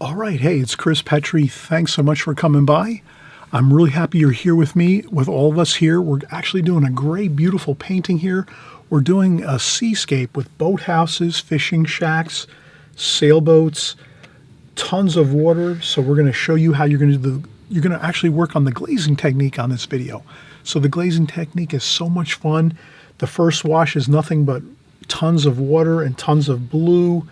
All right, hey, it's Chris Petri. Thanks so much for coming by. I'm really happy you're here with me, with all of us here. We're actually doing a great, beautiful painting here. We're doing a seascape with boathouses, fishing shacks, sailboats, tons of water. So we're going to show you how you're going to actually work on the glazing technique on this video. So the glazing technique is so much fun. The first wash is nothing but tons of water and tons of blue,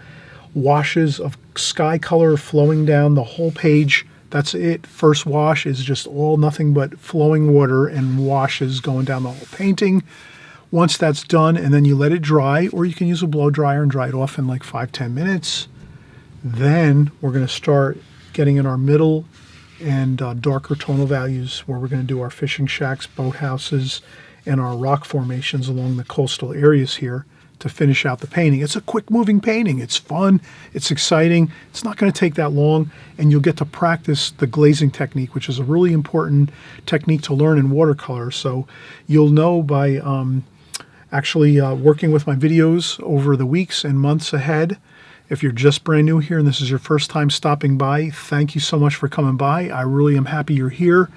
washes of sky color flowing down the whole page. That's it. First wash is just all nothing but flowing water and washes going down the whole painting. Once that's done, and then you let it dry, or you can use a blow dryer and dry it off in like 5-10 minutes. Then we're going to start getting in our middle and darker tonal values, where we're going to do our fishing shacks, boathouses, and our rock formations along the coastal areas here to finish out the painting. It's a quick moving painting. It's fun. It's exciting. It's not going to take that long, and you'll get to practice the glazing technique, which is a really important technique to learn in watercolor. So you'll know by actually working with my videos over the weeks and months ahead. If you're just brand new here and this is your first time stopping by, thank you so much for coming by. I really am happy you're here.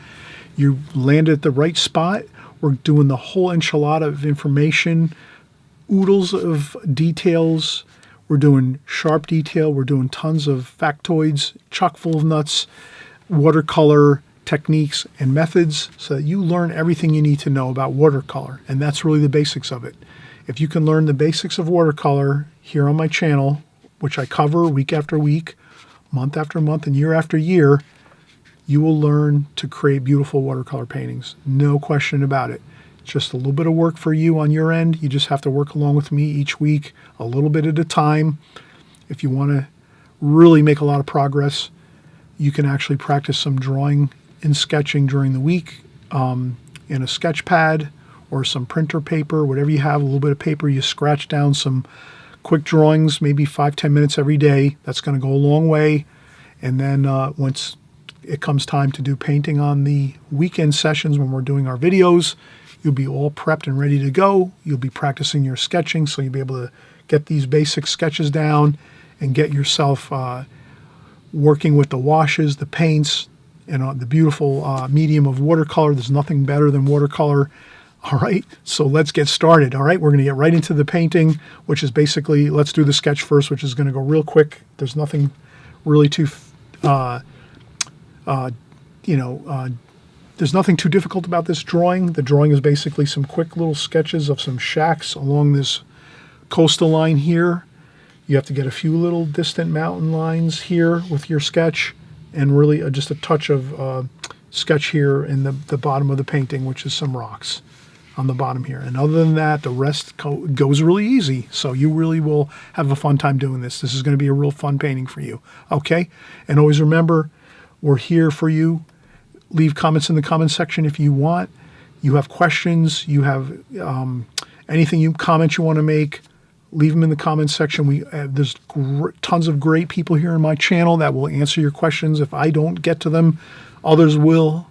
You landed at the right spot. We're doing the whole enchilada of information, oodles of details. We're doing sharp detail. We're doing tons of factoids, chock full of nuts, watercolor techniques and methods, so that you learn everything you need to know about watercolor. And that's really the basics of it. If you can learn the basics of watercolor here on my channel, which I cover week after week, month after month, and year after year, you will learn to create beautiful watercolor paintings. No question about it. Just a little bit of work for you on your end. You just have to work along with me each week, a little bit at a time. If you want to really make a lot of progress, you can actually practice some drawing and sketching during the week in a sketch pad or some printer paper, whatever you have, a little bit of paper. You scratch down some quick drawings, maybe 5-10 minutes every day. That's going to go a long way. And then once it comes time to do painting on the weekend sessions when we're doing our videos, you'll be all prepped and ready to go. You'll be practicing your sketching, so you'll be able to get these basic sketches down and get yourself working with the washes, the paints, and the beautiful medium of watercolor. There's nothing better than watercolor. All right, so let's get started. All right, we're going to get right into the painting, which is basically, let's do the sketch first, which is going to go real quick. There's nothing really too, there's nothing too difficult about this drawing. The drawing is basically some quick little sketches of some shacks along this coastal line here. You have to get a few little distant mountain lines here with your sketch, and really just a touch of sketch here in the bottom of the painting, which is some rocks on the bottom here. And other than that, the rest goes really easy. So you really will have a fun time doing this. This is going to be a real fun painting for you. Okay? And always remember, we're here for you. Leave comments in the comment section if you want. You have questions, you have comments you want to make, leave them in the comments section. There's tons of great people here on my channel that will answer your questions. If I don't get to them, others will,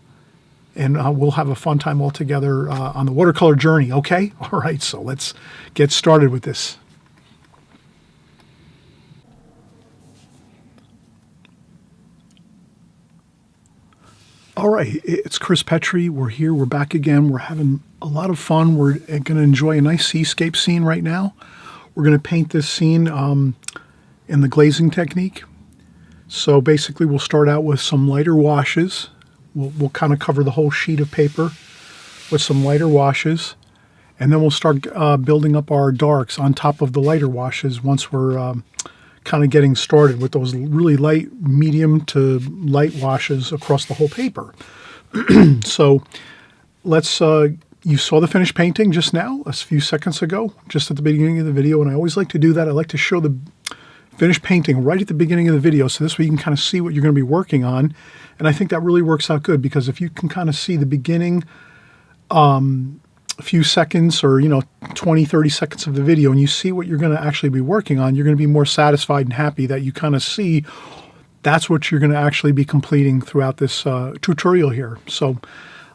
and we'll have a fun time all together on the watercolor journey, okay? All right, so let's get started with this. All right, it's Chris Petri. We're here. We're back again. We're having a lot of fun. We're going to enjoy a nice seascape scene right now. We're going to paint this scene in the glazing technique. So basically, we'll start out with some lighter washes. We'll kind of cover the whole sheet of paper with some lighter washes. And then we'll start building up our darks on top of the lighter washes once we're kind of getting started with those really light, medium to light washes across the whole paper. So let's, you saw the finished painting just now, a few seconds ago, just at the beginning of the video. And I always like to do that. I like to show the finished painting right at the beginning of the video, so this way you can kind of see what you're going to be working on. And I think that really works out good, because if you can kind of see the beginning, a few seconds or 20-30 seconds of the video, and you see what you're going to actually be working on, you're going to be more satisfied and happy that you kind of see that's what you're going to actually be completing throughout this tutorial here. So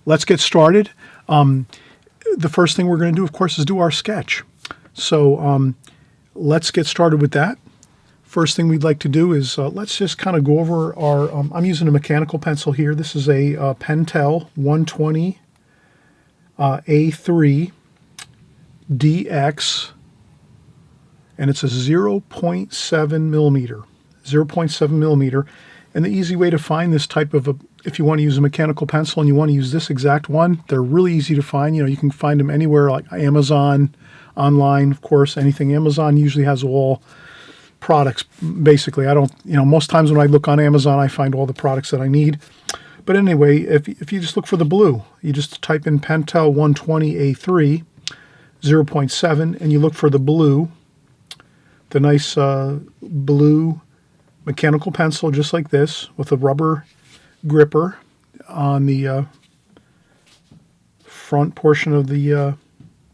let's get started. The first thing we're going to do, of course, is do our sketch. So let's get started with that. First thing we'd like to do is let's just kind of go over our, I'm using a mechanical pencil here. This is a Pentel 120 A3 DX, and it's a 0.7 millimeter. 0.7 millimeter. And the easy way to find this type of, if you want to use a mechanical pencil and you want to use this exact one, they're really easy to find. You know, you can find them anywhere, like Amazon, online, of course, anything. Amazon usually has all products, basically. I don't, you know, most times when I look on Amazon, I find all the products that I need. But anyway, if you just look for the blue, you just type in Pentel 120 A3 0.7, and you look for the blue, the nice blue mechanical pencil, just like this, with a rubber gripper on the front portion of the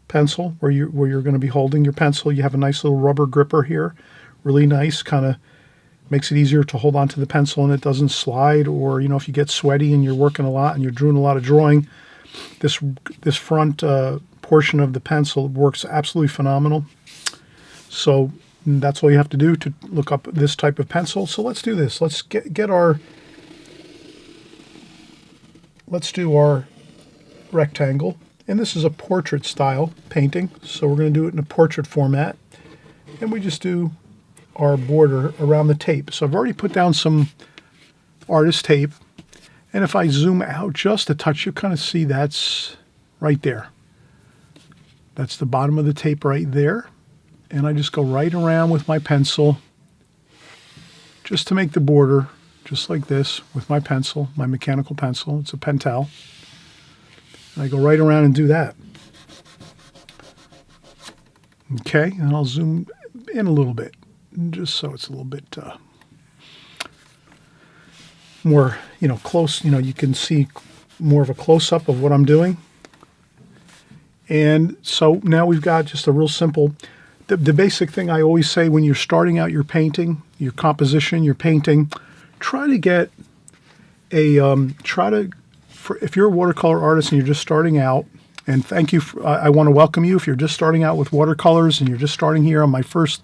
pencil where you're going to be holding your pencil. You have a nice little rubber gripper here, really nice, kind of makes it easier to hold on to the pencil and it doesn't slide. Or, you know, if you get sweaty and you're working a lot and you're doing a lot of drawing, this front portion of the pencil works absolutely phenomenal. So that's all you have to do to look up this type of pencil. So let's do this. Let's do our rectangle. And this is a portrait style painting. So we're going to do it in a portrait format. And we just do our border around the tape. So I've already put down some artist tape. And if I zoom out just a touch, you kind of see that's right there. That's the bottom of the tape right there. And I just go right around with my pencil just to make the border, just like this, with my pencil, my mechanical pencil. It's a Pentel. And I go right around and do that. Okay, and I'll zoom in a little bit, just so it's a little bit more, you know, close. You know, you can see more of a close-up of what I'm doing. And so now we've got just a real simple... The basic thing I always say when you're starting out your painting, your composition, your painting, try to get a, if you're a watercolor artist and you're just starting out, and thank you, I want to welcome you if you're just starting out with watercolors and you're just starting here on my first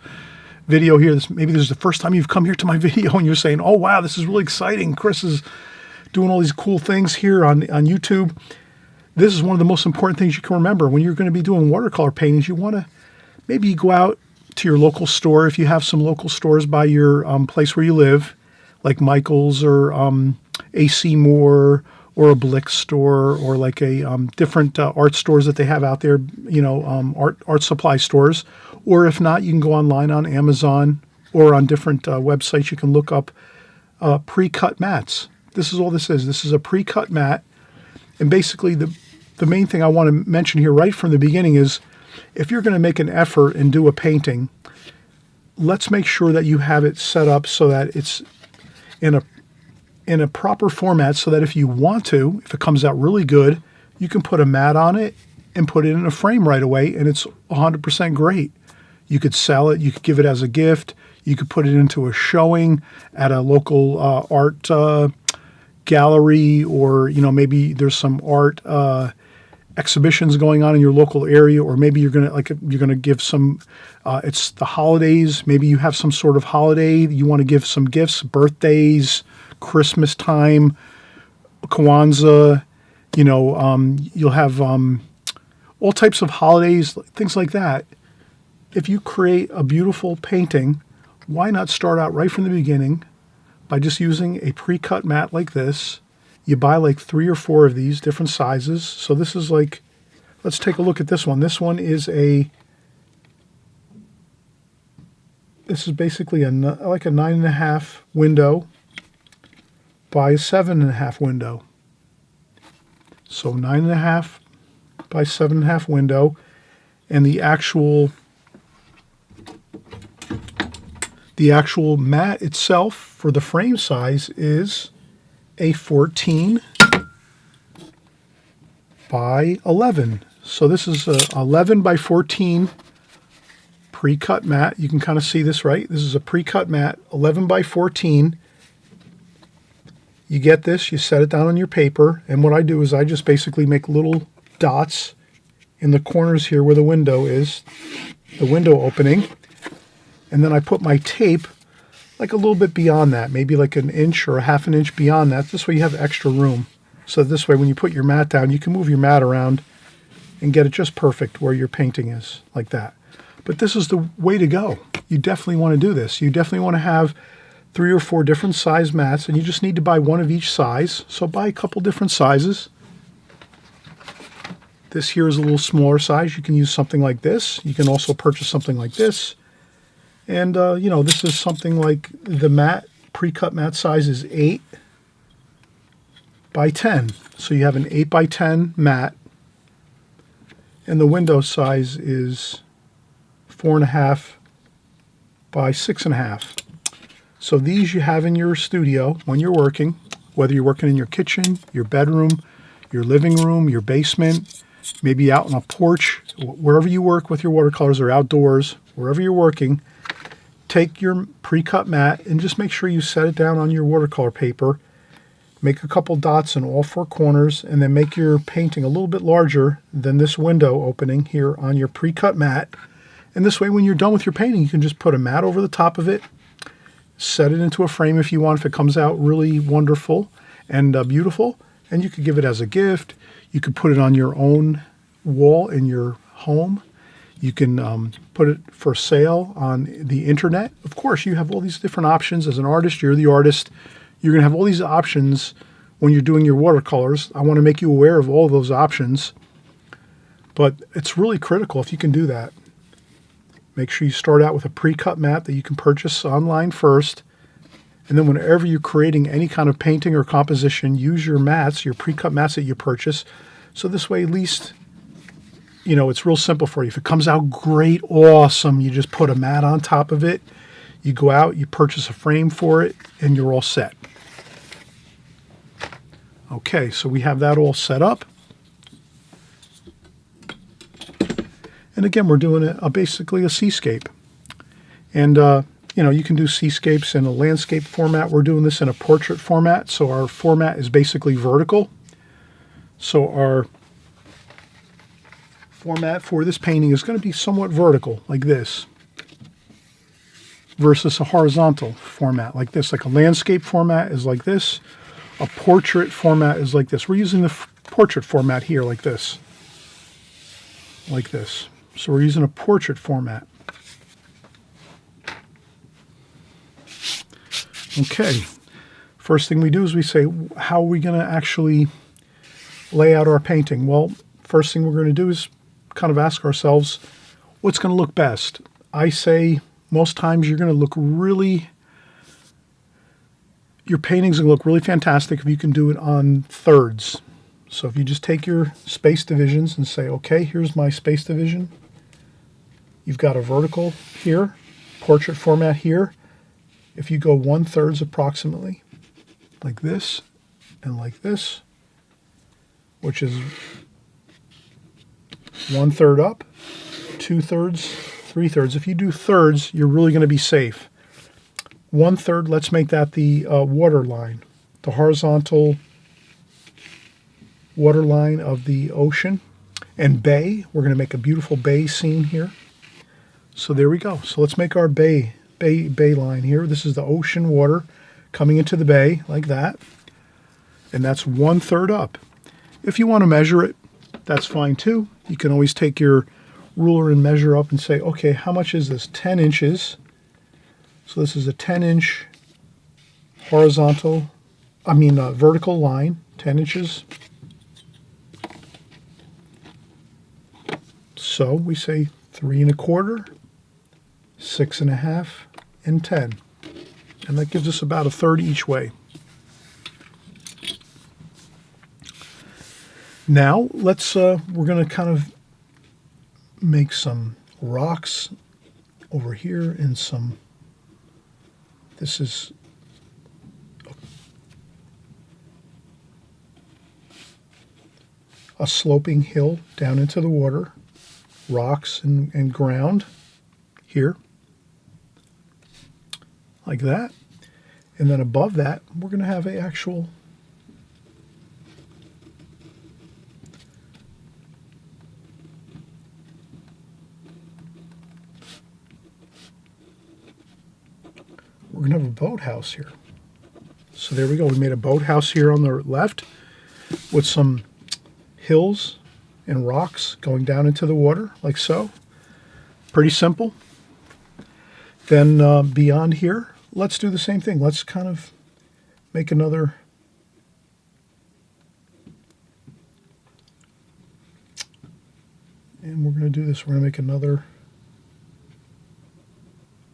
video here. Maybe this is the first time you've come here to my video and you're saying, oh wow, this is really exciting. Chris is doing all these cool things here on YouTube. This is one of the most important things you can remember. When you're going to be doing watercolor paintings, you want to maybe you go out to your local store, if you have some local stores by your place where you live, like Michael's or AC Moore or a Blick store, or like a different art stores that they have out there, you know, art supply stores. Or if not, you can go online on Amazon or on different websites. You can look up pre-cut mats. This is all this is. This is a pre-cut mat. And basically the main thing I want to mention here right from the beginning is, if you're going to make an effort and do a painting, let's make sure that you have it set up so that it's in a proper format, so that if you want to, if it comes out really good, you can put a mat on it and put it in a frame right away, and it's 100% great. You could sell it. You could give it as a gift. You could put it into a showing at a local art gallery, or, you know, maybe there's some art exhibitions going on in your local area, or maybe you're gonna give some. It's the holidays. Maybe you have some sort of holiday you want to give some gifts, birthdays, Christmas time, Kwanzaa. You know, you'll have all types of holidays, things like that. If you create a beautiful painting, why not start out right from the beginning by just using a pre-cut mat like this? You buy like 3 or 4 of these different sizes. So this is like, let's take a look at this one. This one is this is basically like a 9.5 window by a 7.5 window. So 9.5 by 7.5 window, and the actual mat itself for the frame size is a 14 by 11. So this is a 11 by 14 pre-cut mat. You can kind of see this, right? This is a pre-cut mat, 11 by 14. You get this, you set it down on your paper, and what I do is I just basically make little dots in the corners here where the window is, the window opening, and then I put my tape like a little bit beyond that, maybe like an inch or a half an inch beyond that. This way you have extra room. So this way when you put your mat down, you can move your mat around and get it just perfect where your painting is, like that. But this is the way to go. You definitely want to do this. You definitely want to have 3 or 4 different size mats, and you just need to buy one of each size. So buy a couple different sizes. This here is a little smaller size. You can use something like this. You can also purchase something like this. And, you know, this is something like the mat, pre-cut mat size is 8 by 10. So you have an 8 by 10 mat. And the window size is 4.5 by 6.5. So these you have in your studio when you're working, whether you're working in your kitchen, your bedroom, your living room, your basement, maybe out on a porch, wherever you work with your watercolors or outdoors, wherever you're working, take your pre-cut mat and just make sure you set it down on your watercolor paper. Make a couple dots in all 4 corners and then make your painting a little bit larger than this window opening here on your pre-cut mat. And this way when you're done with your painting, you can just put a mat over the top of it, set it into a frame if you want, if it comes out really wonderful and beautiful, and you could give it as a gift. You could put it on your own wall in your home. You can put it for sale on the internet. Of course, you have all these different options. As an artist, you're the artist. You're going to have all these options when you're doing your watercolors. I want to make you aware of all of those options, but it's really critical if you can do that. Make sure you start out with a pre-cut mat that you can purchase online first. And then whenever you're creating any kind of painting or composition, use your mats, your pre-cut mats that you purchase. So this way, at least, you know, it's real simple for you. If it comes out great, awesome, you just put a mat on top of it. You go out, you purchase a frame for it, and you're all set. Okay, so we have that all set up. And again, we're doing basically a seascape. And, you know, you can do seascapes in a landscape format. We're doing this in a portrait format. So our format is basically vertical. So our format for this painting is going to be somewhat vertical, like this, versus a horizontal format like this. Like a landscape format is like this. A portrait format is like this. We're using the portrait format here like this. Like this. So we're using a portrait format. Okay. First thing we do is we say, how are we going to actually lay out our painting? Well, first thing we're going to do is kind of ask ourselves, what's going to look best? I say most times you're going to look really, your painting's going to look really fantastic if you can do it on thirds. So if you just take your space divisions and say, okay, here's my space division. You've got a vertical here, portrait format here. If you go 1/3 approximately, like this and like this, which is 1/3 up, 2/3, 3/3. If you do thirds, you're really going to be safe. 1/3, let's make that the water line, the horizontal water line of the ocean. And bay, we're going to make a beautiful bay scene here. So there we go. So let's make our bay line here. This is the ocean water coming into the bay like that. And that's 1/3 up. If you want to measure it, that's fine too. You can always take your ruler and measure up and say, okay, how much is this? 10 inches. So this is a 10-inch vertical line, 10 inches. So we say 3 1/4, 6 1/2, and 10. And that gives us about 1/3 each way. Now we're going to kind of make some rocks over here and this is a sloping hill down into the water, rocks and ground here, like that. And then above that, we're going to have an actual we're going to have a boathouse here. So there we go. We made a boathouse here on the left with some hills and rocks going down into the water, like so. Pretty simple. Then beyond here, let's do the same thing. Let's kind of make another and we're going to do this. We're going to make another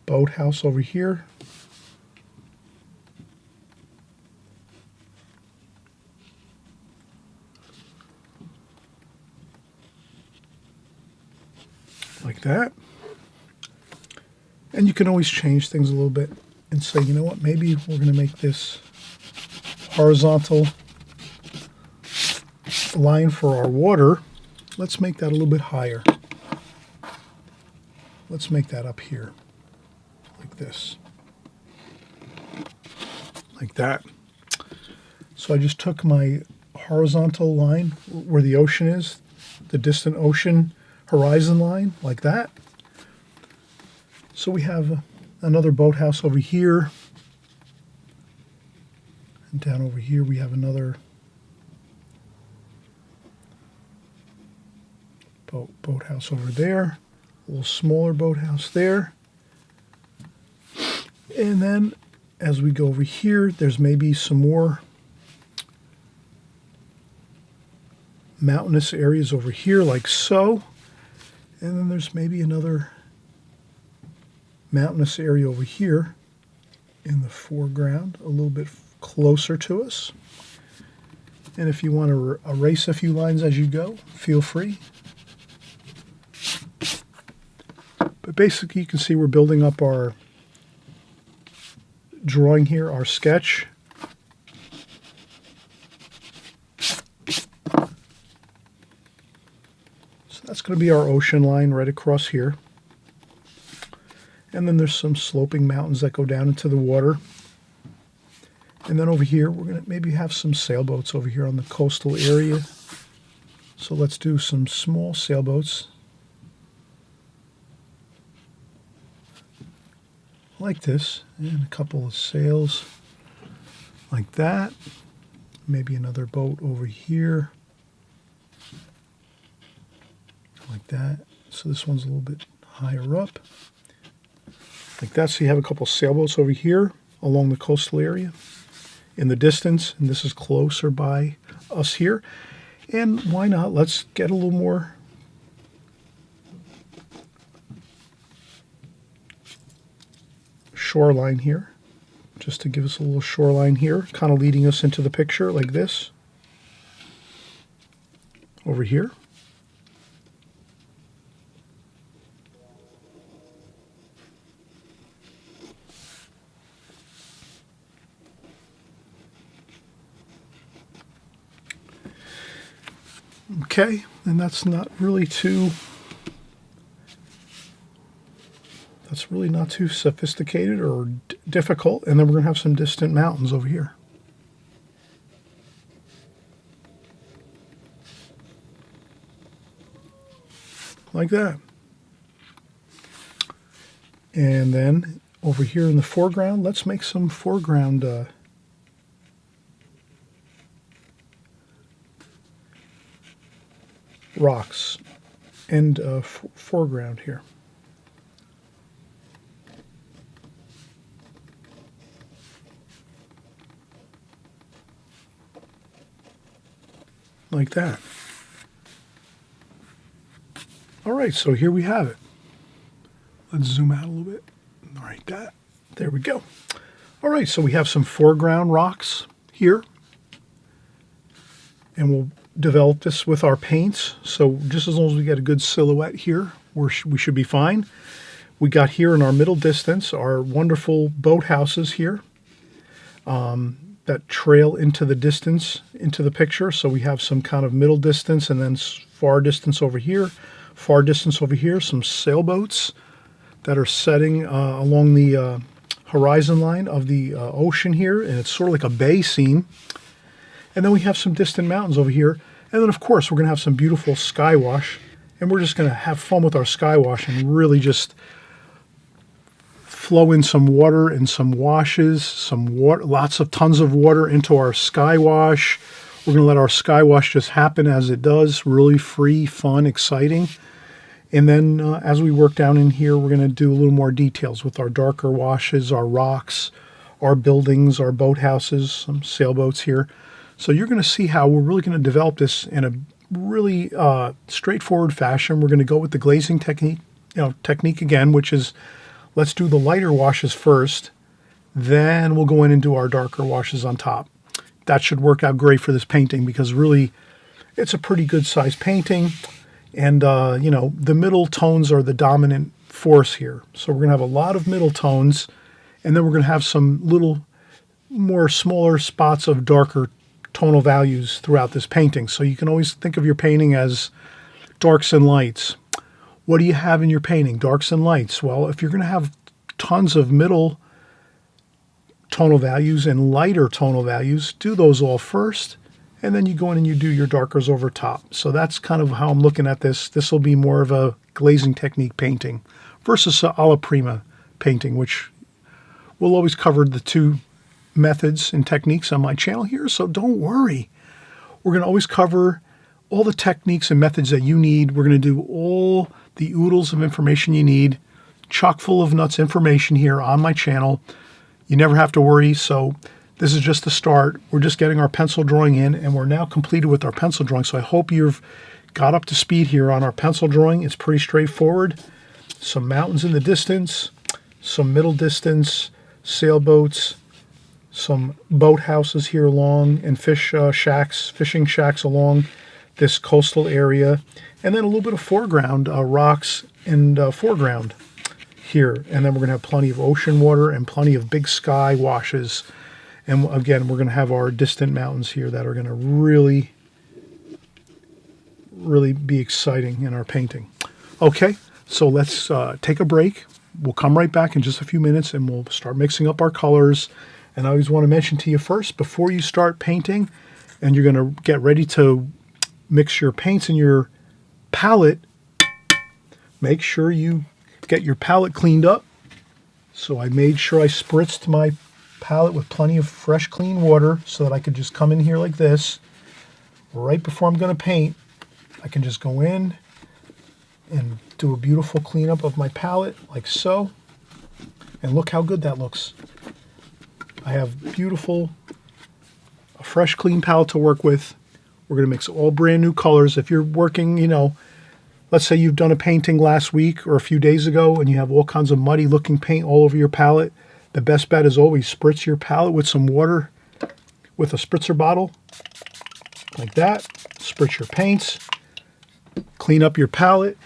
boathouse over here. Like that. And you can always change things a little bit and say, you know what, maybe we're going to make this horizontal line for our water. Let's make that a little bit higher. Let's make that up here, like this. Like that. So I just took my horizontal line where the ocean is, the distant ocean horizon line, like that. So we have another boathouse over here. And down over here we have another boathouse over there. A little smaller boathouse there. And then as we go over here, there's maybe some more mountainous areas over here, like so. And then there's maybe another mountainous area over here in the foreground, a little bit closer to us. And if you want to erase a few lines as you go, feel free. But basically you can see we're building up our drawing here, our sketch. So that's going to be our ocean line right across here. And then there's some sloping mountains that go down into the water. And then over here, we're going to maybe have some sailboats over here on the coastal area. So let's do some small sailboats. Like this. And a couple of sails like that. Maybe another boat over here. Like that. So this one's a little bit higher up. Like that. So you have a couple sailboats over here along the coastal area in the distance, and this is closer by us here. And why not? Let's get a little more shoreline here, just to give us a little shoreline here, kind of leading us into the picture like this over here. Okay, and that's not really too, that's really not too sophisticated or difficult. And then we're going to have some distant mountains over here. Like that. And then over here in the foreground, let's make some foreground rocks and foreground here. Like that. All right, so here we have it. Let's zoom out a little bit. All right, that. There we go. All right, so we have some foreground rocks here. And we'll develop this with our paints. So just as long as we get a good silhouette here, we should be fine. We got here in our middle distance our wonderful boathouses here that trail into the distance, into the picture. So we have some kind of middle distance and then far distance over here, far distance over here, some sailboats that are setting along the horizon line of the ocean here. And it's sort of like a bay scene. And then we have some distant mountains over here. And then, of course, we're going to have some beautiful sky wash. And we're just going to have fun with our sky wash and really just flow in some water and some washes, some water, tons of water into our sky wash. We're going to let our sky wash just happen as it does, really free, fun, exciting. And then as we work down in here, we're going to do a little more details with our darker washes, our rocks, our buildings, our boathouses, some sailboats here. So you're going to see how we're really going to develop this in a really straightforward fashion. We're going to go with the glazing technique again, which is let's do the lighter washes first, then we'll go in and do our darker washes on top. That should work out great for this painting because really it's a pretty good sized painting. And, the middle tones are the dominant force here. So we're going to have a lot of middle tones, and then we're going to have some little more smaller spots of darker tonal values throughout this painting. So you can always think of your painting as darks and lights. What do you have in your painting? Darks and lights. Well, if you're going to have tons of middle tonal values and lighter tonal values, do those all first, and then you go in and you do your darkers over top. So that's kind of how I'm looking at this. This will be more of a glazing technique painting versus a alla prima painting, which we'll always cover the two methods and techniques on my channel here, so don't worry. We're going to always cover all the techniques and methods that you need. We're going to do all the oodles of information you need, chock full of nuts information here on my channel. You never have to worry. So this is just the start. We're just getting our pencil drawing in, and we're now completed with our pencil drawing. So I hope you've got up to speed here on our pencil drawing. It's pretty straightforward. Some mountains in the distance, some middle distance, sailboats, some boathouses here along, and fishing shacks along this coastal area, and then a little bit of foreground, rocks and foreground here. And then we're going to have plenty of ocean water and plenty of big sky washes. And again, we're going to have our distant mountains here that are going to really, really be exciting in our painting. Okay, so let's take a break. We'll come right back in just a few minutes and we'll start mixing up our colors. And I always want to mention to you first, before you start painting and you're going to get ready to mix your paints in your palette, make sure you get your palette cleaned up. So I made sure I spritzed my palette with plenty of fresh, clean water so that I could just come in here like this. Right before I'm going to paint, I can just go in and do a beautiful cleanup of my palette like so. And look how good that looks. I have a fresh, clean palette to work with. We're going to mix all brand new colors. If you're working, let's say you've done a painting last week or a few days ago and you have all kinds of muddy looking paint all over your palette, the best bet is always spritz your palette with some water with a spritzer bottle like that. Spritz your paints, clean up your palette,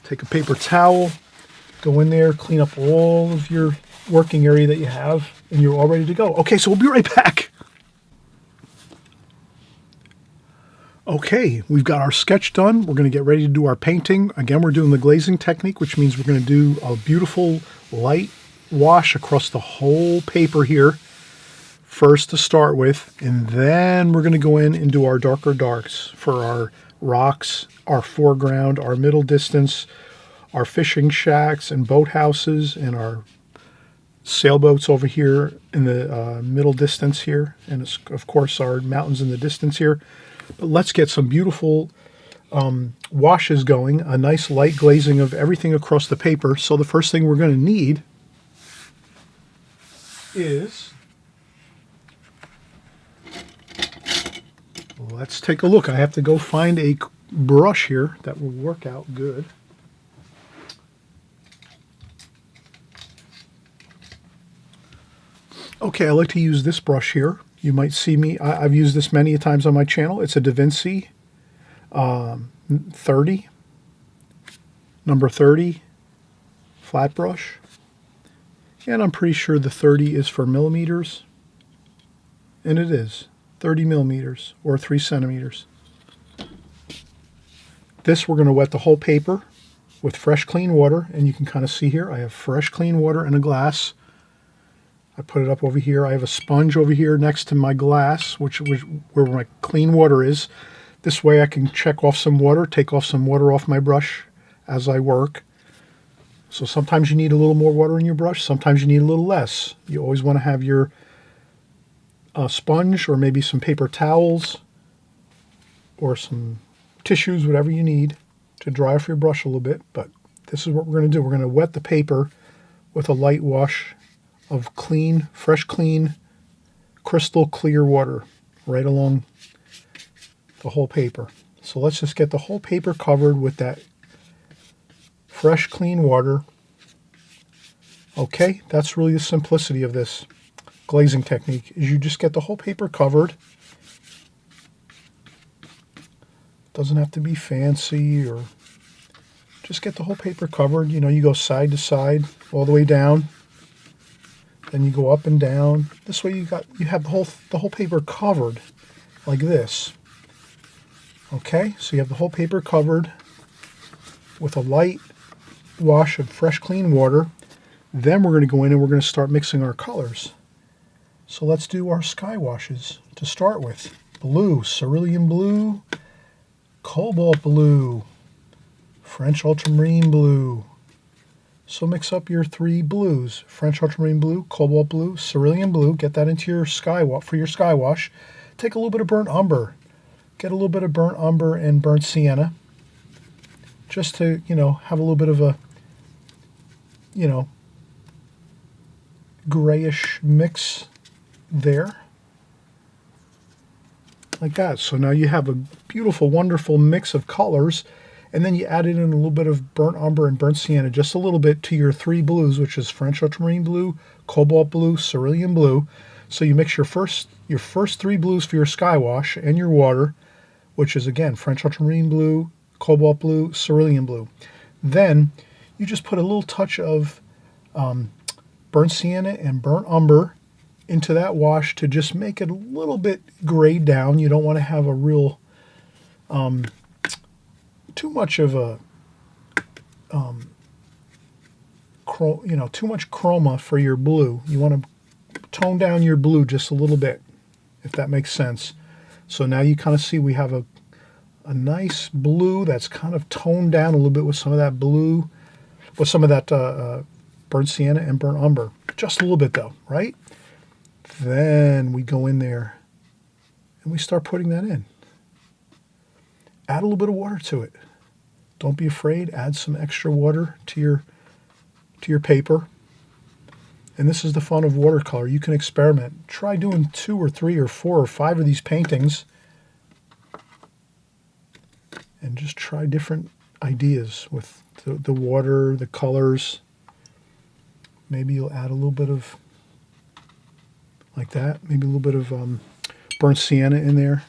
take a paper towel, go in there, clean up all of your working area that you have, and you're all ready to go. Okay, so we'll be right back. Okay, we've got our sketch done. We're going to get ready to do our painting. Again, we're doing the glazing technique, which means we're going to do a beautiful light wash across the whole paper here first to start with, and then we're going to go in and do our darker darks for our rocks, our foreground, our middle distance, our fishing shacks and boathouses, and our sailboats over here in the middle distance here, and it's, of course, our mountains in the distance here. But let's get some beautiful washes going, a nice light glazing of everything across the paper. So the first thing we're going to need is, let's take a look. I have to go find a brush here that will work out good. Okay, I like to use this brush here. You might see me, I've used this many times on my channel. It's a Da Vinci 30, number 30 flat brush. And I'm pretty sure the 30 is for millimeters. And it is 30 millimeters or 3 centimeters. This we're going to wet the whole paper with fresh clean water. And you can kind of see here, I have fresh clean water in a glass. I put it up over here. I have a sponge over here next to my glass, which where my clean water is. This way I can check off some water, take off some water off my brush as I work. So sometimes you need a little more water in your brush, sometimes you need a little less. You always want to have your sponge or maybe some paper towels or some tissues, whatever you need to dry off your brush a little bit. But this is what we're going to do. We're going to wet the paper with a light wash of clean, fresh, clean, crystal clear water right along the whole paper. So let's just get the whole paper covered with that fresh, clean water. Okay, that's really the simplicity of this glazing technique, is you just get the whole paper covered. Doesn't have to be fancy, or just get the whole paper covered. You know, you go side to side all the way down. Then you go up and down. This way you have the whole paper covered like this. Okay, so you have the whole paper covered with a light wash of fresh, clean water. Then we're going to go in and we're going to start mixing our colors. So let's do our sky washes to start with. Blue, cerulean blue, cobalt blue, French ultramarine blue. So mix up your three blues: French ultramarine blue, cobalt blue, cerulean blue. Get that into your sky wash. Take a little bit of burnt umber. Get a little bit of burnt umber and burnt sienna, just to, have a little bit of a, grayish mix there, like that. So now you have a beautiful, wonderful mix of colors, and then you added in a little bit of burnt umber and burnt sienna, just a little bit, to your three blues, which is French ultramarine blue, cobalt blue, cerulean blue. So you mix your first three blues for your sky wash and your water, which is, again, French ultramarine blue, cobalt blue, cerulean blue. Then you just put a little touch of burnt sienna and burnt umber into that wash to just make it a little bit grayed down. You don't want to have a real too much of a too much chroma for your blue. You want to tone down your blue just a little bit, if that makes sense. So now you kind of see we have a nice blue that's kind of toned down a little bit with some of that blue, with some of that burnt sienna and burnt umber. Just a little bit though, right? Then we go in there and we start putting that in. Add a little bit of water to it. Don't be afraid. Add some extra water to your paper. And this is the fun of watercolor. You can experiment. Try doing 2 or 3 or 4 or 5 of these paintings and just try different ideas with the water, the colors. Maybe you'll add a little bit of, like that, maybe a little bit of burnt sienna in there.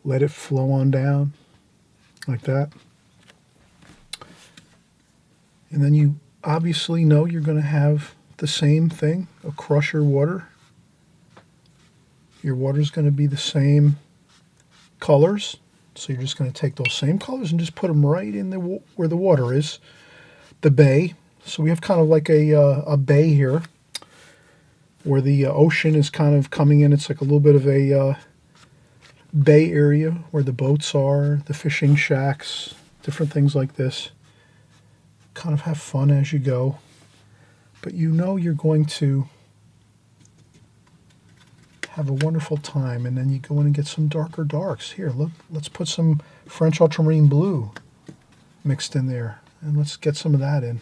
Let it flow on down, like that. And then you obviously know you're going to have the same thing across your water. Your water's going to be the same colors. So you're just going to take those same colors and just put them right in where the water is, the bay. So we have kind of like a bay here where the ocean is kind of coming in. It's like a little bit of a bay area where the boats are, the fishing shacks, different things like this. Kind of have fun as you go, but you know you're going to have a wonderful time. And then you go in and get some darker darks. Here, look, let's put some French ultramarine blue mixed in there, and let's get some of that in.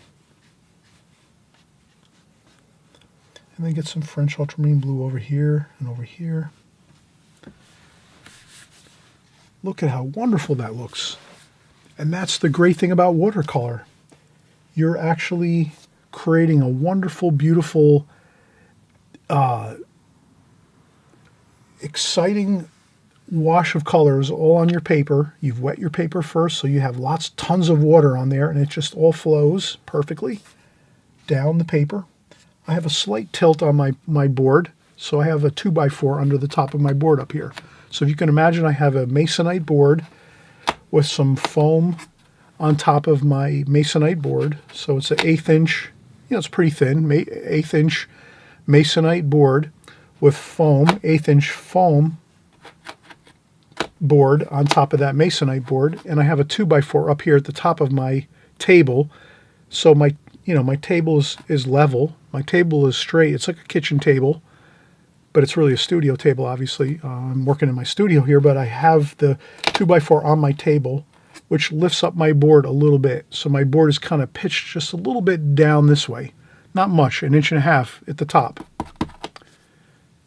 And then get some French ultramarine blue over here and over here. Look at how wonderful that looks. And that's the great thing about watercolor. You're actually creating a wonderful, beautiful, exciting wash of colors all on your paper. You've wet your paper first, so you have tons of water on there, and it just all flows perfectly down the paper. I have a slight tilt on my board, so I have a 2x4 under the top of my board up here. So if you can imagine, I have a masonite board with some foam on top of my masonite board. So it's an 1/8 inch, it's pretty thin, 1/8 inch masonite board with foam, 1/8 inch foam board on top of that masonite board, and I have a 2x4 up here at the top of my table. So my table is level. My table is straight. It's like a kitchen table, but it's really a studio table, obviously. I'm working in my studio here, but I have the 2x4 on my table, which lifts up my board a little bit. So my board is kind of pitched just a little bit down this way. Not much, 1.5 inches at the top.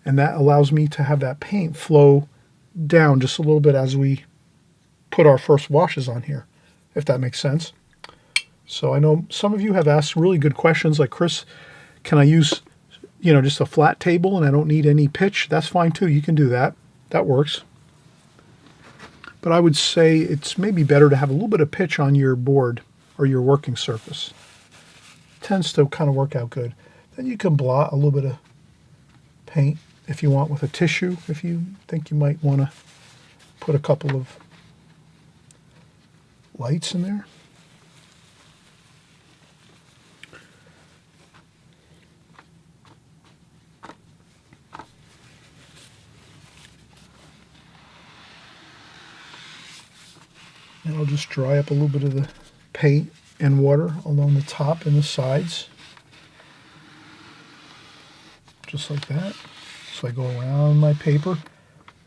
And that allows me to have that paint flow down just a little bit as we put our first washes on here, if that makes sense. So I know some of you have asked really good questions like, Chris, can I use, just a flat table and I don't need any pitch? That's fine too. You can do that. That works. But I would say it's maybe better to have a little bit of pitch on your board or your working surface. Tends to kind of work out good. Then you can blot a little bit of paint if you want with a tissue, if you think you might want to put a couple of lights in there. And I'll just dry up a little bit of the paint and water along the top and the sides. Just like that. So I go around my paper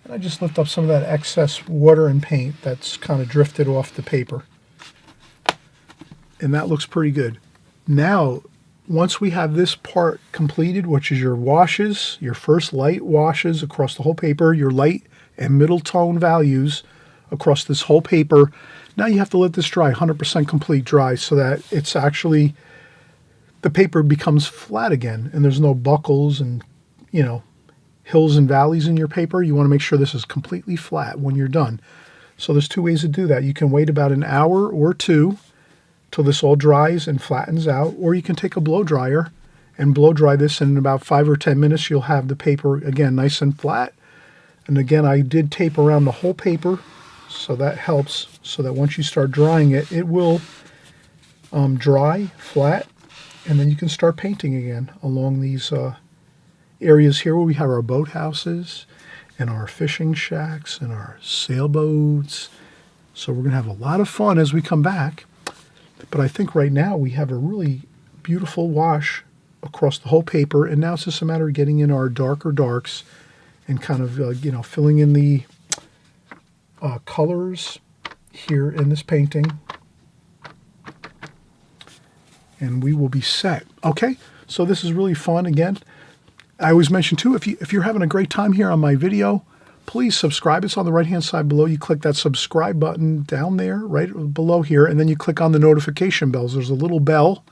and I just lift up some of that excess water and paint that's kind of drifted off the paper. And that looks pretty good. Now, once we have this part completed, which is your washes, your first light washes across the whole paper, your light and middle tone values across this whole paper, now you have to let this dry 100% complete dry so that it's actually, the paper becomes flat again and there's no buckles and, hills and valleys in your paper. You want to make sure this is completely flat when you're done. So there's two ways to do that. You can wait about an hour or two till this all dries and flattens out, or you can take a blow dryer and blow dry this, and in about 5 or 10 minutes you'll have the paper again nice and flat. And again, I did tape around the whole paper, so that helps, so that once you start drying it, it will dry flat, and then you can start painting again along these areas here where we have our boathouses and our fishing shacks and our sailboats. So we're going to have a lot of fun as we come back. But I think right now we have a really beautiful wash across the whole paper, and now it's just a matter of getting in our darker darks and kind of filling in the colors here in this painting, and we will be set. Okay, so this is really fun. Again, I always mention too, if you're having a great time here on my video, please subscribe. It's on the right hand side below. You click that subscribe button down there right below here, and then you click on the notification bells. There's a little bell.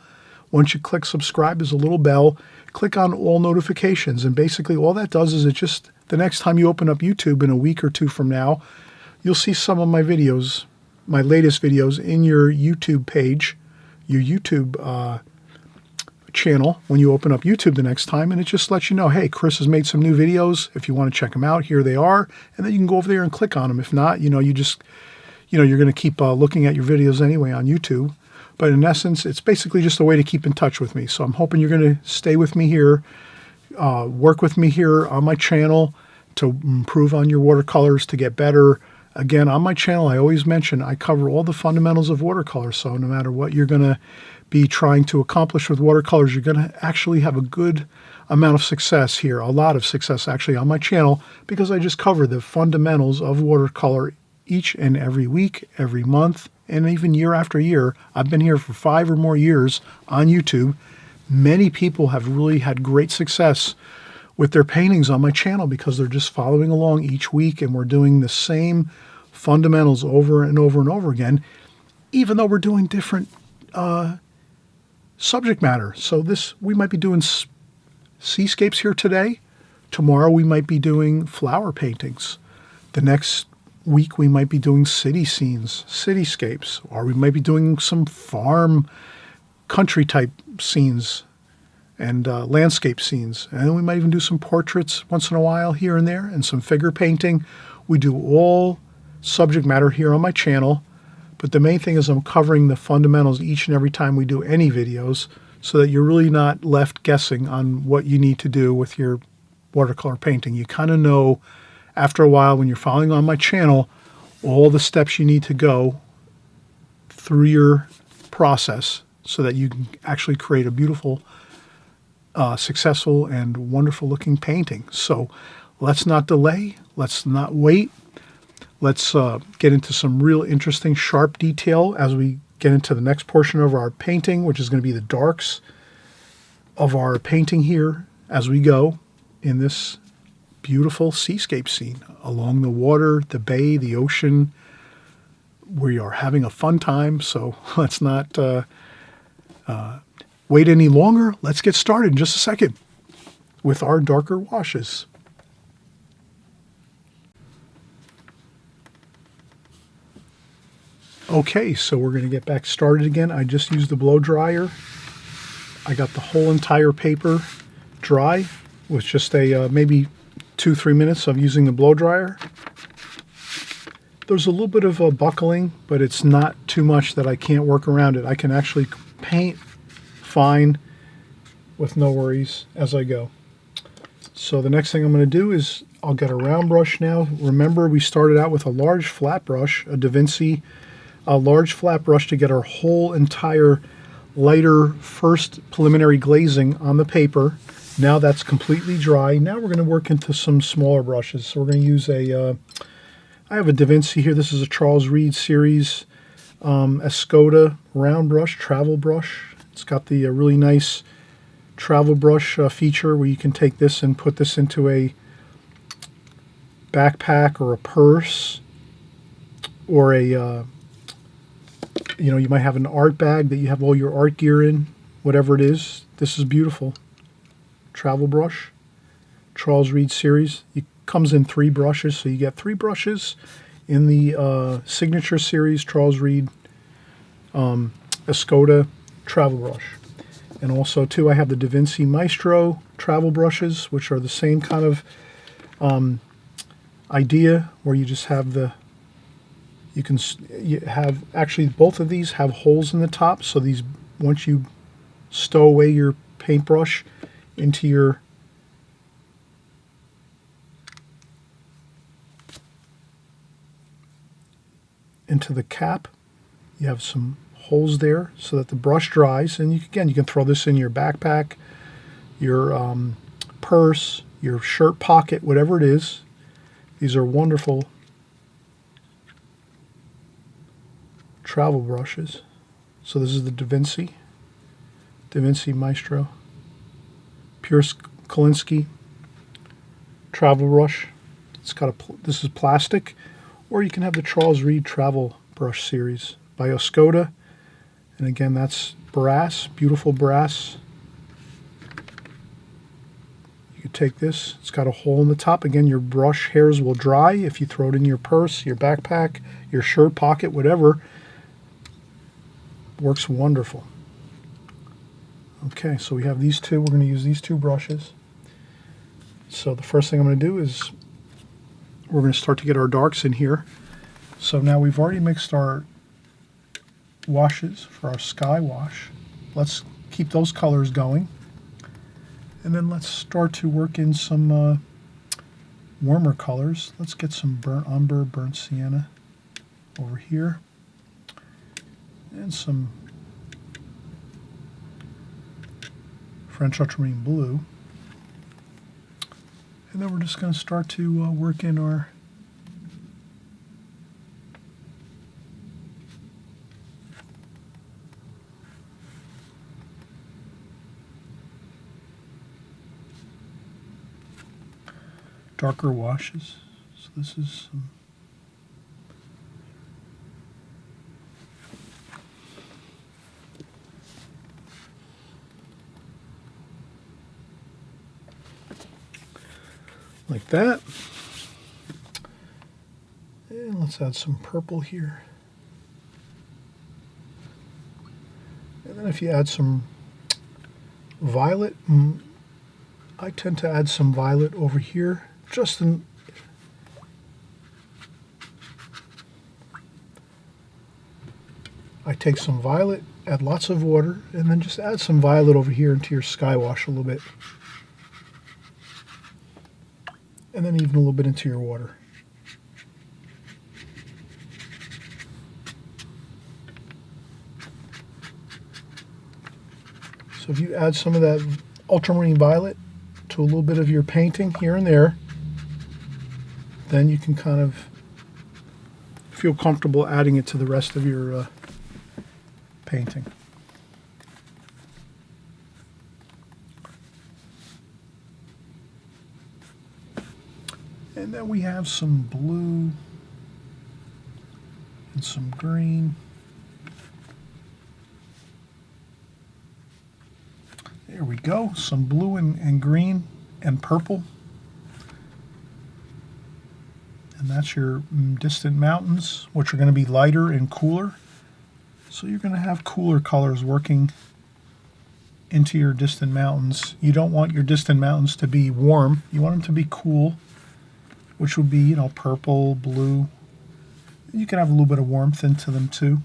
Once you click subscribe, there's a little bell. Click on all notifications, and basically all that does is it just, the next time you open up YouTube in a week or two from now, you'll see some of my videos, my latest videos, in your YouTube page, your YouTube channel when you open up YouTube the next time, and it just lets you know, hey, Chris has made some new videos. If you want to check them out, here they are, and then you can go over there and click on them. If not, you just, you're going to keep looking at your videos anyway on YouTube. But in essence, it's basically just a way to keep in touch with me. So I'm hoping you're going to stay with me here, work with me here on my channel to improve on your watercolors, to get better. Again, on my channel, I always mention I cover all the fundamentals of watercolor. So no matter what you're going to be trying to accomplish with watercolors, you're going to actually have a good amount of success here, a lot of success actually on my channel, because I just cover the fundamentals of watercolor each and every week, every month, and even year after year. I've been here for 5 or more years on YouTube. Many people have really had great success with their paintings on my channel because they're just following along each week, and we're doing the same fundamentals over and over and over again, even though we're doing different subject matter. So we might be doing seascapes here today. Tomorrow we might be doing flower paintings. The next week we might be doing city scenes, cityscapes, or we might be doing some farm, country type scenes and landscape scenes. And then we might even do some portraits once in a while here and there, and some figure painting. We do all subject matter here on my channel, but the main thing is I'm covering the fundamentals each and every time we do any videos, so that you're really not left guessing on what you need to do with your watercolor painting. You kind of know after a while when you're following on my channel all the steps you need to go through your process so that you can actually create a beautiful, successful, and wonderful looking painting. So let's not delay. Let's not wait. Let's get into some real interesting, sharp detail as we get into the next portion of our painting, which is going to be the darks of our painting here as we go in this beautiful seascape scene along the water, the bay, the ocean. We are having a fun time, so let's not wait any longer. Let's get started in just a second with our darker washes. Okay, so we're going to get back started again. I just used the blow dryer. I got the whole entire paper dry with just a maybe 2-3 minutes of using the blow dryer. There's a little bit of buckling, but it's not too much that I can't work around it. I can actually paint fine with no worries as I go. So the next thing I'm going to do is I'll get a round brush now. Remember, we started out with a large flat brush, a Da Vinci, a large flat brush to get our whole entire lighter first preliminary glazing on the paper. Now that's completely dry. Now we're going to work into some smaller brushes. So we're going to use I have a Da Vinci here. This is a Charles Reed series Escoda round brush, travel brush. It's got the really nice travel brush feature where you can take this and put this into a backpack or a purse, or a you might have an art bag that you have all your art gear in, whatever it is. This is beautiful. Travel brush, Charles Reed series. It comes in 3 brushes, so you get 3 brushes in the signature series Charles Reed Escoda travel brush. And also too, I have the Da Vinci Maestro travel brushes, which are the same kind of idea, where you just have you have actually both of these have holes in the top, so these, once you stow away your paintbrush into the cap, you have some holes there so that the brush dries, and you can throw this in your backpack, your purse, your shirt pocket, whatever it is. These are wonderful travel brushes. So this is the Da Vinci Maestro Pure Kolinsky travel brush. It's got this is plastic, or you can have the Charles Reed travel brush series by Escoda, and again that's brass, beautiful brass. You could take this, it's got a hole in the top. Again, your brush hairs will dry if you throw it in your purse, your backpack, your shirt pocket, whatever. Works wonderful. Okay, so we have these two. We're going to use these 2 brushes. So the first thing I'm going to do is we're going to start to get our darks in here. So now we've already mixed our washes for our sky wash. Let's keep those colors going. And then let's start to work in some warmer colors. Let's get some burnt umber, burnt sienna over here, and some French ultramarine blue. And then we're just going to start to work in our darker washes. So this is some like that. And let's add some purple here. And then if you add some violet, I tend to add some violet over here, just in I take some violet, add lots of water, and then just add some violet over here into your sky wash a little bit. And then even a little bit into your water. So if you add some of that ultramarine violet to a little bit of your painting here and there, then you can kind of feel comfortable adding it to the rest of your painting. And then we have some blue and some green. There we go, some blue and green and purple. And that's your distant mountains, which are going to be lighter and cooler. So you're going to have cooler colors working into your distant mountains. You don't want your distant mountains to be warm. You want them to be cool, which would be, you know, purple, blue. You can have a little bit of warmth into them too.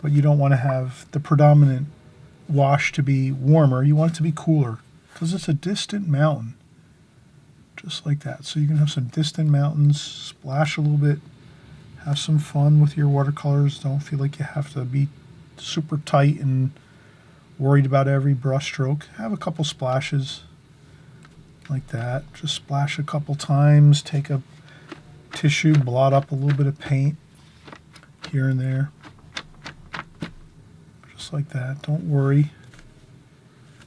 But you don't want to have the predominant wash to be warmer. You want it to be cooler because it's a distant mountain. Just like that. So you can have some distant mountains, splash a little bit, have some fun with your watercolors. Don't feel like you have to be super tight and worried about every brush stroke. Have a couple splashes like that. Just splash a couple times, take a tissue, blot up a little bit of paint here and there. Just like that. Don't worry.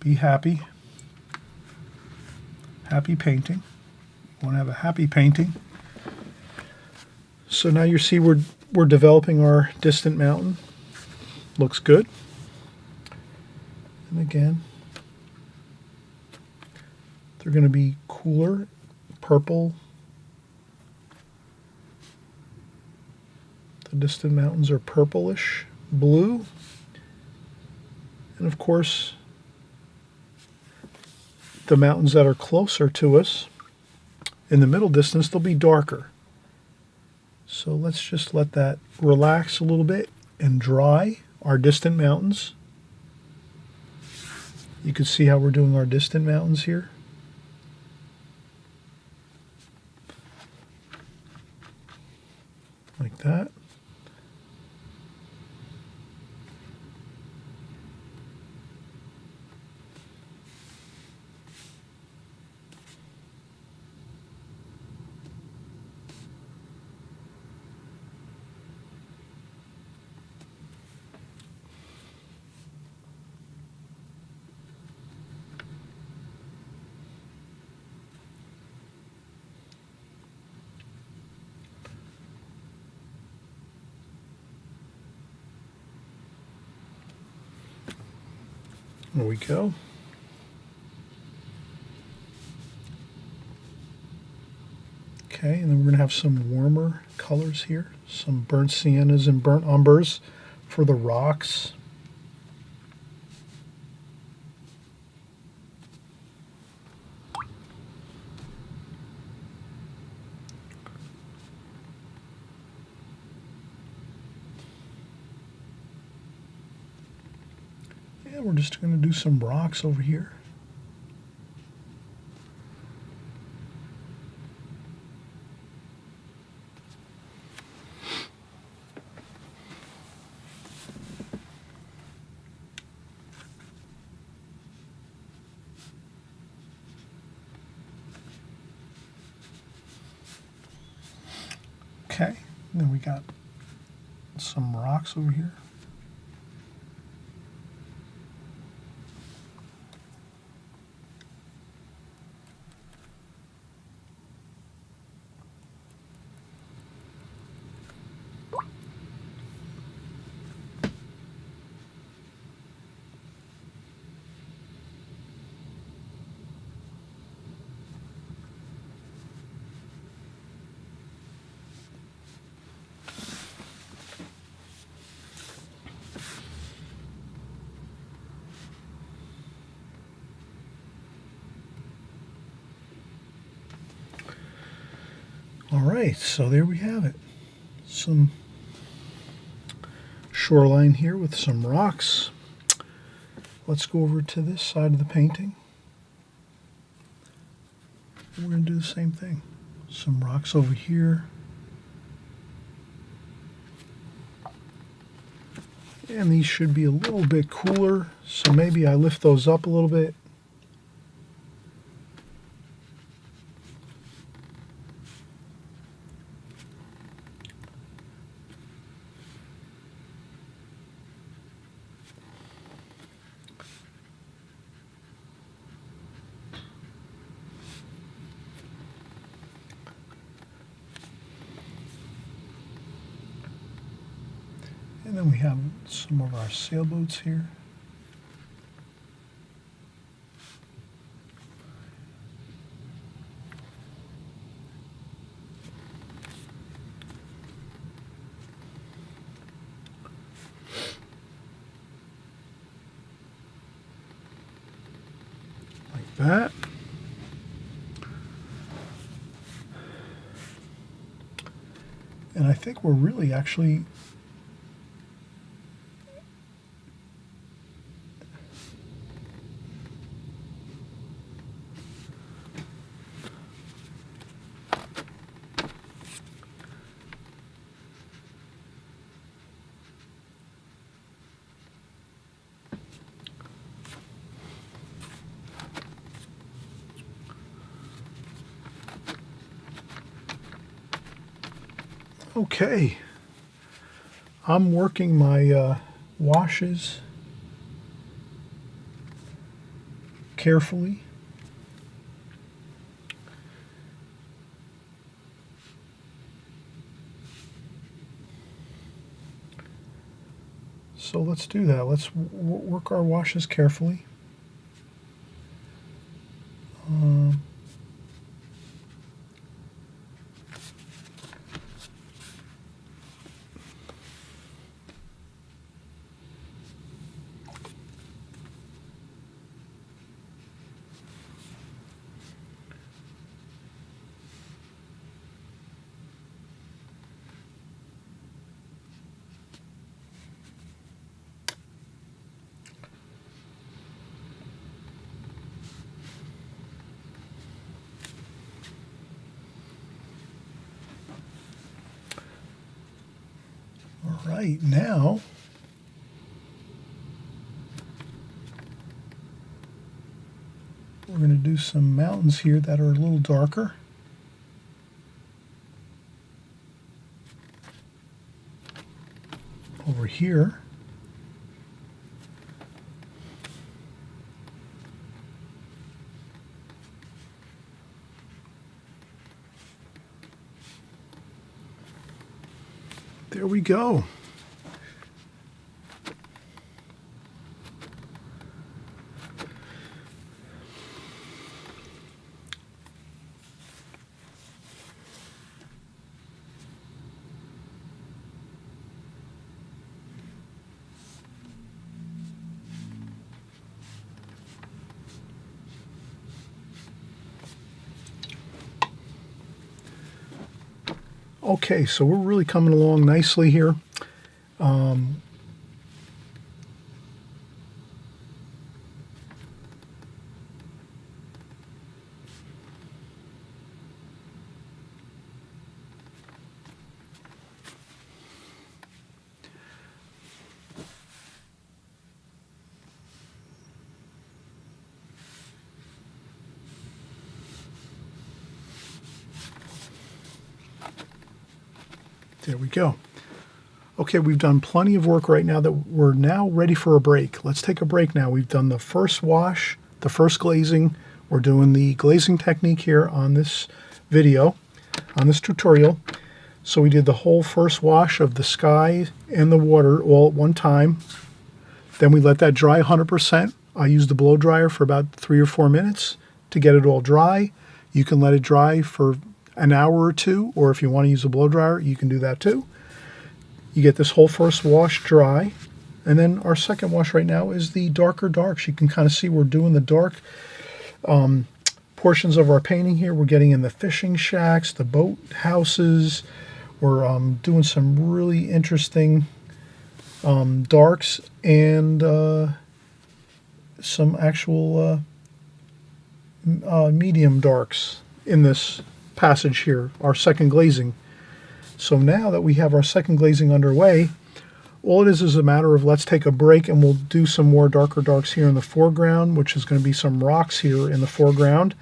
Be happy. Happy painting. You want to have a happy painting. So now you see we're developing our distant mountain. Looks good. And again, they're going to be cooler, purple. The distant mountains are purplish, blue. And of course, the mountains that are closer to us, in the middle distance, they'll be darker. So let's just let that relax a little bit and dry our distant mountains. You can see how we're doing our distant mountains here. Like that. There we go. Okay, and then we're going to have some warmer colors here. Some burnt siennas and burnt umbers for the rocks. And we're just going to do some rocks over here. Okay, and then we got some rocks over here. All right, so there we have it. Some shoreline here with some rocks. Let's go over to this side of the painting. We're going to do the same thing. Some rocks over here. And these should be a little bit cooler, so maybe I lift those up a little bit. And then we have some of our sailboats here. Like that. And I think we're really actually okay. I'm working my washes carefully. So let's do that. Let's work our washes carefully. All right, now we're going to do some mountains here that are a little darker. Over here. There we go. Okay, so we're really coming along nicely here. There we go. Okay, we've done plenty of work right now that we're now ready for a break. Let's take a break now. We've done the first wash, the first glazing. We're doing the glazing technique here on this video, on this tutorial. So we did the whole first wash of the sky and the water all at one time. Then we let that dry 100%. I used the blow dryer for about 3 or 4 minutes to get it all dry. You can let it dry for an hour or two, or if you want to use a blow dryer, you can do that too. You get this whole first wash dry, and then our second wash right now is the darker darks. You can kind of see we're doing the dark portions of our painting here. We're getting in the fishing shacks, the boat houses. We're doing some really interesting darks and some actual medium darks in this passage here, our second glazing. So now that we have our second glazing underway, all it is a matter of let's take a break and we'll do some more darker darks here in the foreground, which is going to be some rocks here in the foreground.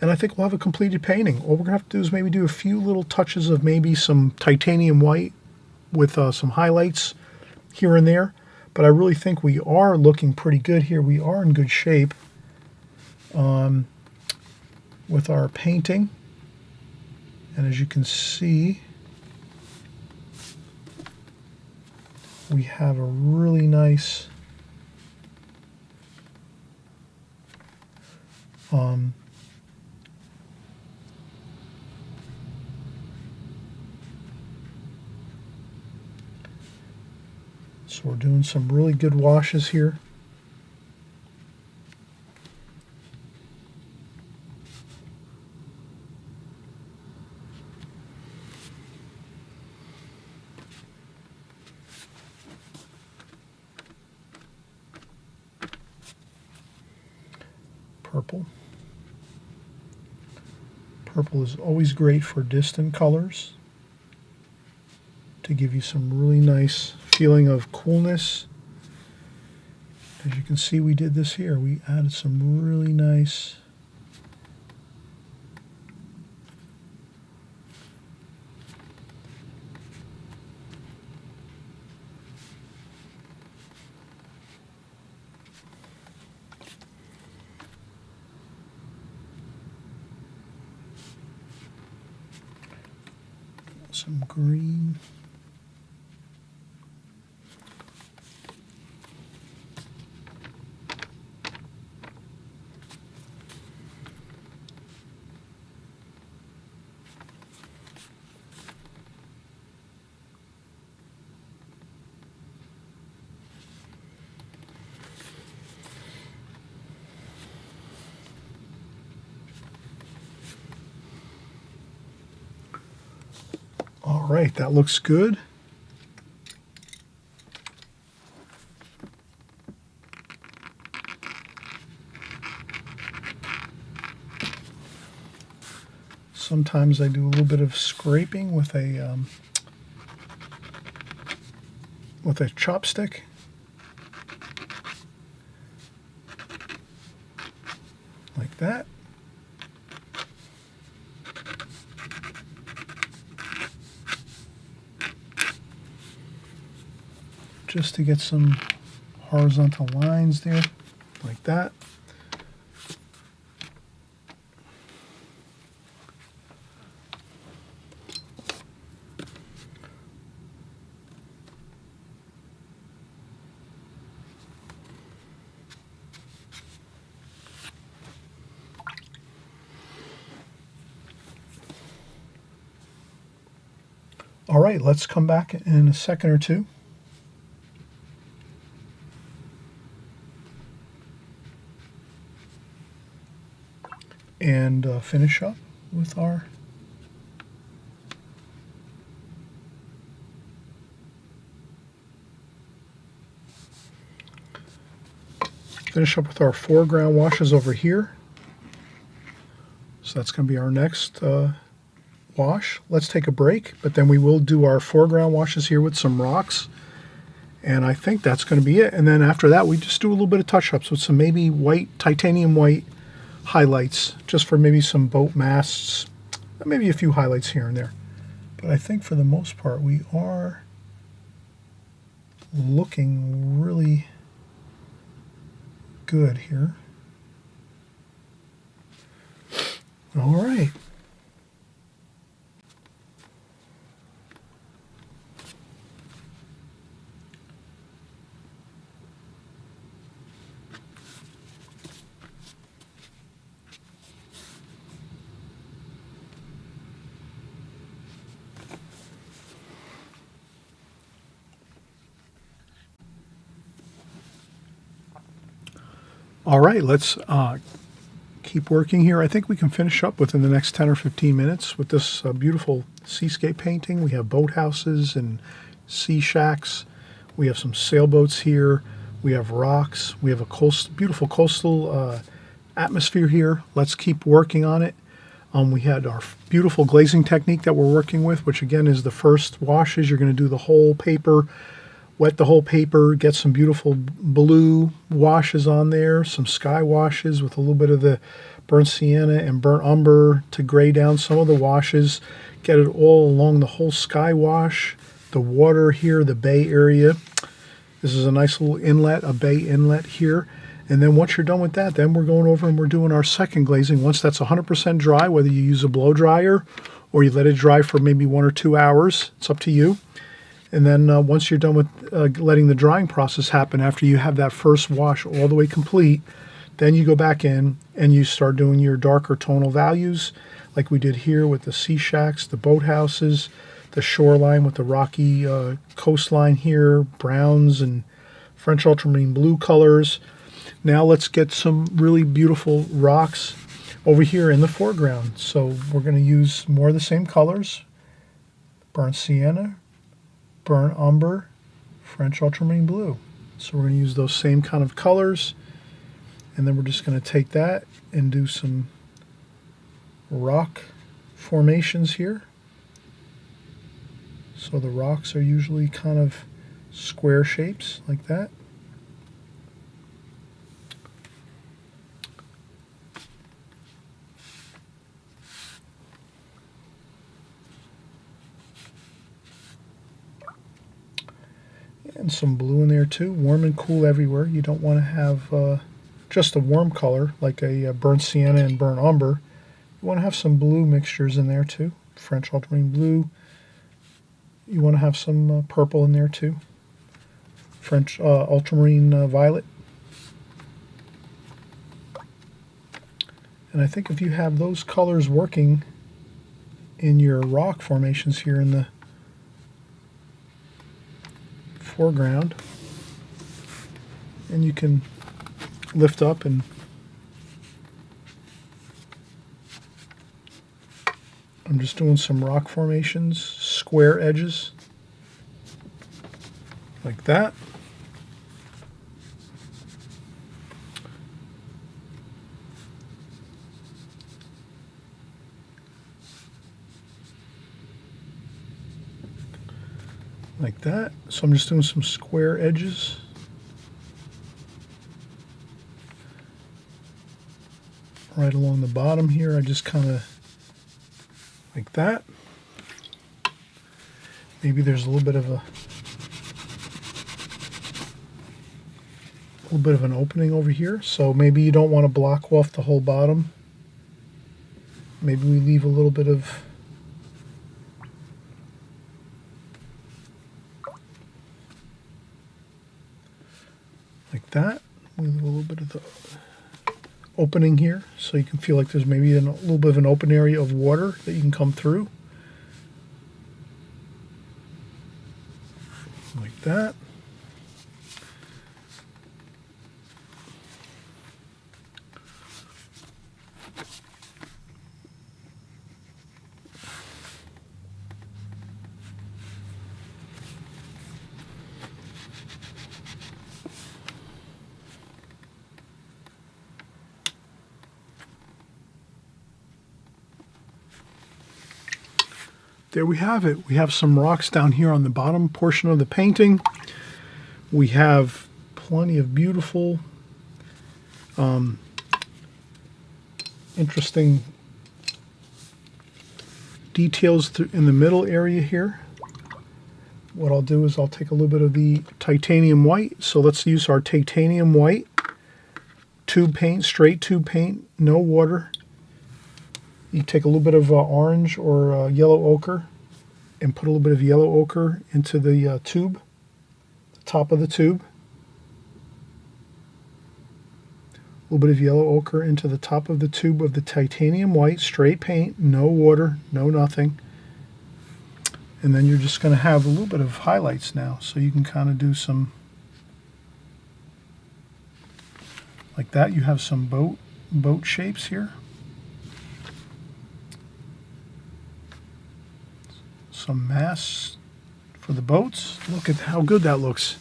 And I think we'll have a completed painting. All we're going to have to do is maybe do a few little touches of maybe some titanium white with some highlights here and there. But I really think we are looking pretty good here. We are in good shape with our painting. And as you can see, we have a really nice so we're doing some really good washes here. Purple. Purple is always great for distant colors to give you some really nice feeling of coolness. As you can see, we did this here. We added some really nice some green. All right, that looks good. Sometimes I do a little bit of scraping with a chopstick. Like that. Just to get some horizontal lines there, like that. All right, let's come back in a second or two. And finish up with our foreground washes over here. So that's going to be our next wash. Let's take a break, but then we will do our foreground washes here with some rocks. And I think that's going to be it. And then after that, we just do a little bit of touch-ups with some maybe white, titanium white highlights, just for maybe some boat masts, maybe a few highlights here and there. But I think for the most part, we are looking really good here. All right. All right, let's keep working here. I think we can finish up within the next 10 or 15 minutes with this beautiful seascape painting. We have boathouses and sea shacks. We have some sailboats here. We have rocks. We have a beautiful coastal atmosphere here. Let's keep working on it. We had our beautiful glazing technique that we're working with, which again is the first washes. You're going to do the whole paper wet the whole paper, get some beautiful blue washes on there, some sky washes with a little bit of the burnt sienna and burnt umber to gray down some of the washes. Get it all along the whole sky wash, the water here, the bay area. This is a nice little inlet, a bay inlet here. And then once you're done with that, then we're going over and we're doing our second glazing. Once that's 100% dry, whether you use a blow dryer or you let it dry for maybe 1 or 2 hours, it's up to you. And then once you're done with letting the drying process happen, after you have that first wash all the way complete, then you go back in and you start doing your darker tonal values like we did here with the sea shacks, the boathouses, the shoreline with the rocky coastline here, browns and French ultramarine blue colors. Now let's get some really beautiful rocks over here in the foreground. So we're going to use more of the same colors, burnt sienna, burnt umber, French ultramarine blue. So we're going to use those same kind of colors, and then we're just going to take that and do some rock formations here. So the rocks are usually kind of square shapes like that. And some blue in there too, warm and cool everywhere. You don't want to have just a warm color like a burnt sienna and burnt umber. You want to have some blue mixtures in there too, French ultramarine blue. You want to have some purple in there too, French ultramarine violet. And I think if you have those colors working in your rock formations here in the foreground, and you can lift up and I'm just doing some rock formations, square edges like that. Like that. So I'm just doing some square edges. Right along the bottom here, I just kind of like that. Maybe there's a little bit of an opening over here, so maybe you don't want to block off the whole bottom. Maybe we leave a little bit of like that. We leave a little bit of the opening here so you can feel like there's maybe a little bit of an open area of water that you can come through. Like that. There we have it. We have some rocks down here on the bottom portion of the painting. We have plenty of beautiful, interesting details in the middle area here. What I'll do is I'll take a little bit of the titanium white. So let's use our titanium white tube paint, straight tube paint, no water. You take a little bit of orange or yellow ochre and put a little bit of yellow ochre into the tube, the top of the tube. A little bit of yellow ochre into the top of the tube of the titanium white, straight paint, no water, no nothing. And then you're just going to have a little bit of highlights now, so you can kind of do some, like that. You have some boat shapes here. Some masts for the boats. Look at how good that looks.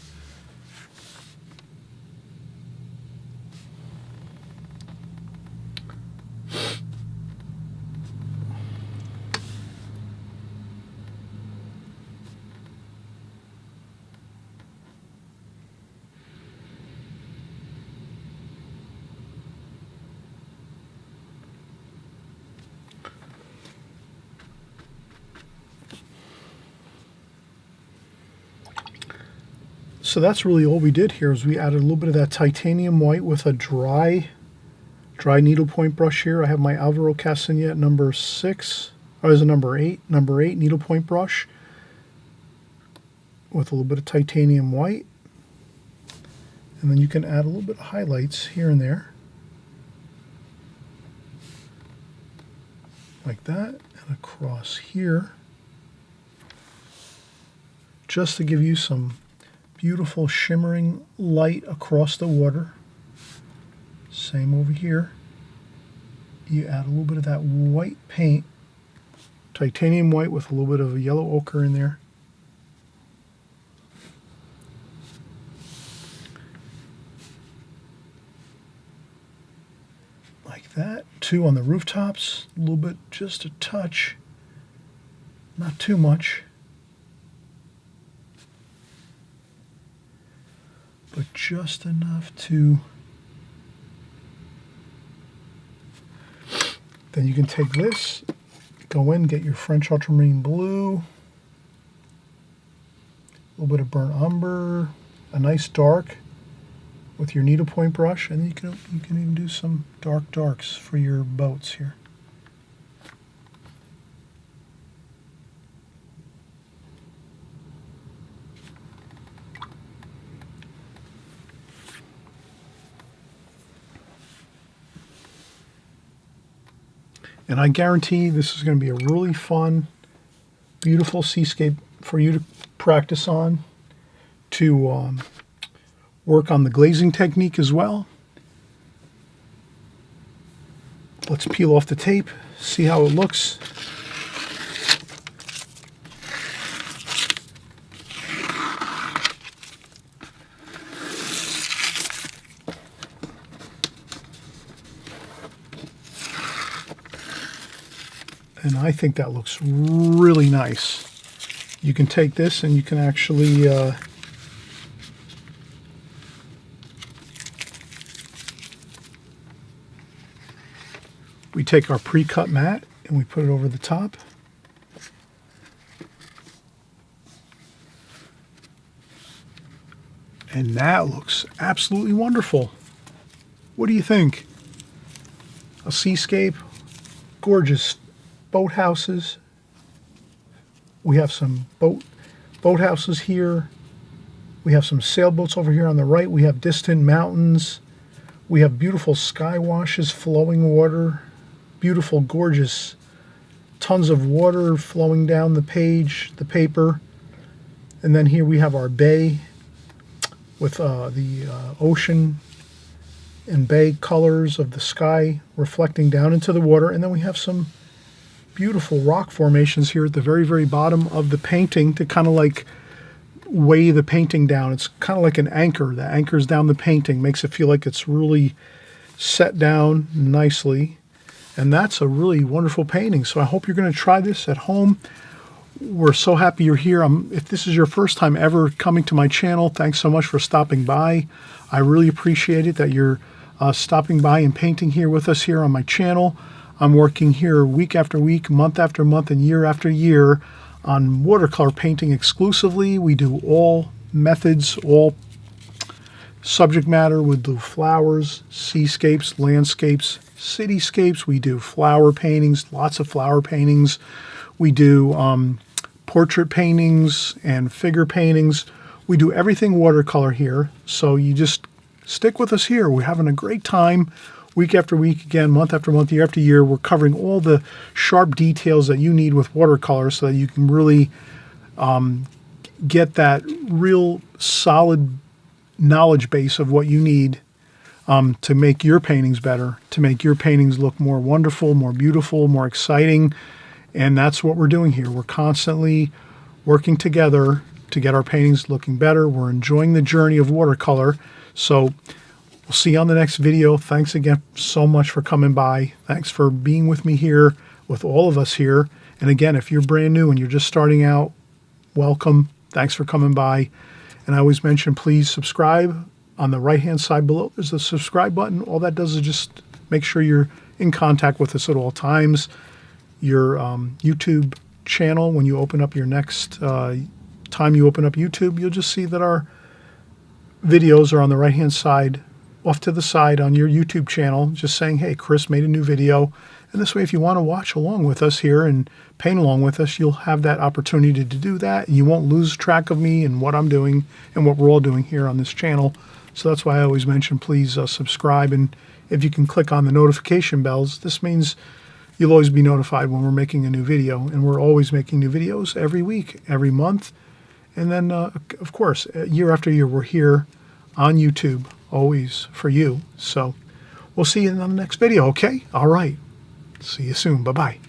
So that's really all we did here is we added a little bit of that titanium white with a dry needlepoint brush here. I have my Alvaro Castañet number 6, or is it number 8 needlepoint brush with a little bit of titanium white. And then you can add a little bit of highlights here and there. Like that, and across here. Just to give you some beautiful shimmering light across the water. Same over here. You add a little bit of that white paint, titanium white with a little bit of a yellow ochre in there. Like that. Too on the rooftops, a little bit, just a touch, not too much, but just enough to. Then you can take this, go in, get your French ultramarine blue, a little bit of burnt umber, a nice dark with your needlepoint brush, and you can even do some dark darks for your boats here. And I guarantee this is going to be a really fun, beautiful seascape for you to practice on, to work on the glazing technique as well. Let's peel off the tape, see how it looks. And I think that looks really nice. You can take this and you can actually we take our pre-cut mat and we put it over the top. And that looks absolutely wonderful. What do you think? A seascape, gorgeous boathouses. We have some boathouses here. We have some sailboats over here on the right. We have distant mountains. We have beautiful sky washes, flowing water, beautiful, gorgeous, tons of water flowing down the page, the paper. And then here we have our bay with the ocean and bay colors of the sky reflecting down into the water. And then we have some beautiful rock formations here at the very, very bottom of the painting to kind of like weigh the painting down. It's kind of like an anchor that anchors down the painting, makes it feel like it's really set down nicely. And that's a really wonderful painting. So I hope you're going to try this at home. We're so happy you're here. If this is your first time ever coming to my channel, thanks so much for stopping by. I really appreciate it that you're stopping by and painting here with us here on my channel. I'm working here week after week, month after month, and year after year on watercolor painting exclusively. We do all methods, all subject matter. We do flowers, seascapes, landscapes, cityscapes. We do flower paintings, lots of flower paintings. We do portrait paintings and figure paintings. We do everything watercolor here. So you just stick with us here. We're having a great time. Week after week, again, month after month, year after year, we're covering all the sharp details that you need with watercolor so that you can really get that real solid knowledge base of what you need to make your paintings better, to make your paintings look more wonderful, more beautiful, more exciting. And that's what we're doing here. We're constantly working together to get our paintings looking better. We're enjoying the journey of watercolor. So we'll see you on the next video. Thanks again so much for coming by. Thanks for being with me here, with all of us here. And again, if you're brand new and you're just starting out, welcome. Thanks for coming by. And I always mention, please subscribe. On the right-hand side below, there's the subscribe button. All that does is just make sure you're in contact with us at all times. Your YouTube channel, when you open up your next time you open up YouTube, you'll just see that our videos are on the right-hand side, off to the side on your YouTube channel, just saying, hey, Chris made a new video. And this way, if you want to watch along with us here and paint along with us, you'll have that opportunity to do that. You won't lose track of me and what I'm doing and what we're all doing here on this channel. So that's why I always mention, please subscribe. And if you can click on the notification bells, this means you'll always be notified when we're making a new video. And we're always making new videos every week, every month. And then, of course, year after year, we're here on YouTube, always for you. So we'll see you in the next video, okay? All right. See you soon. Bye-bye.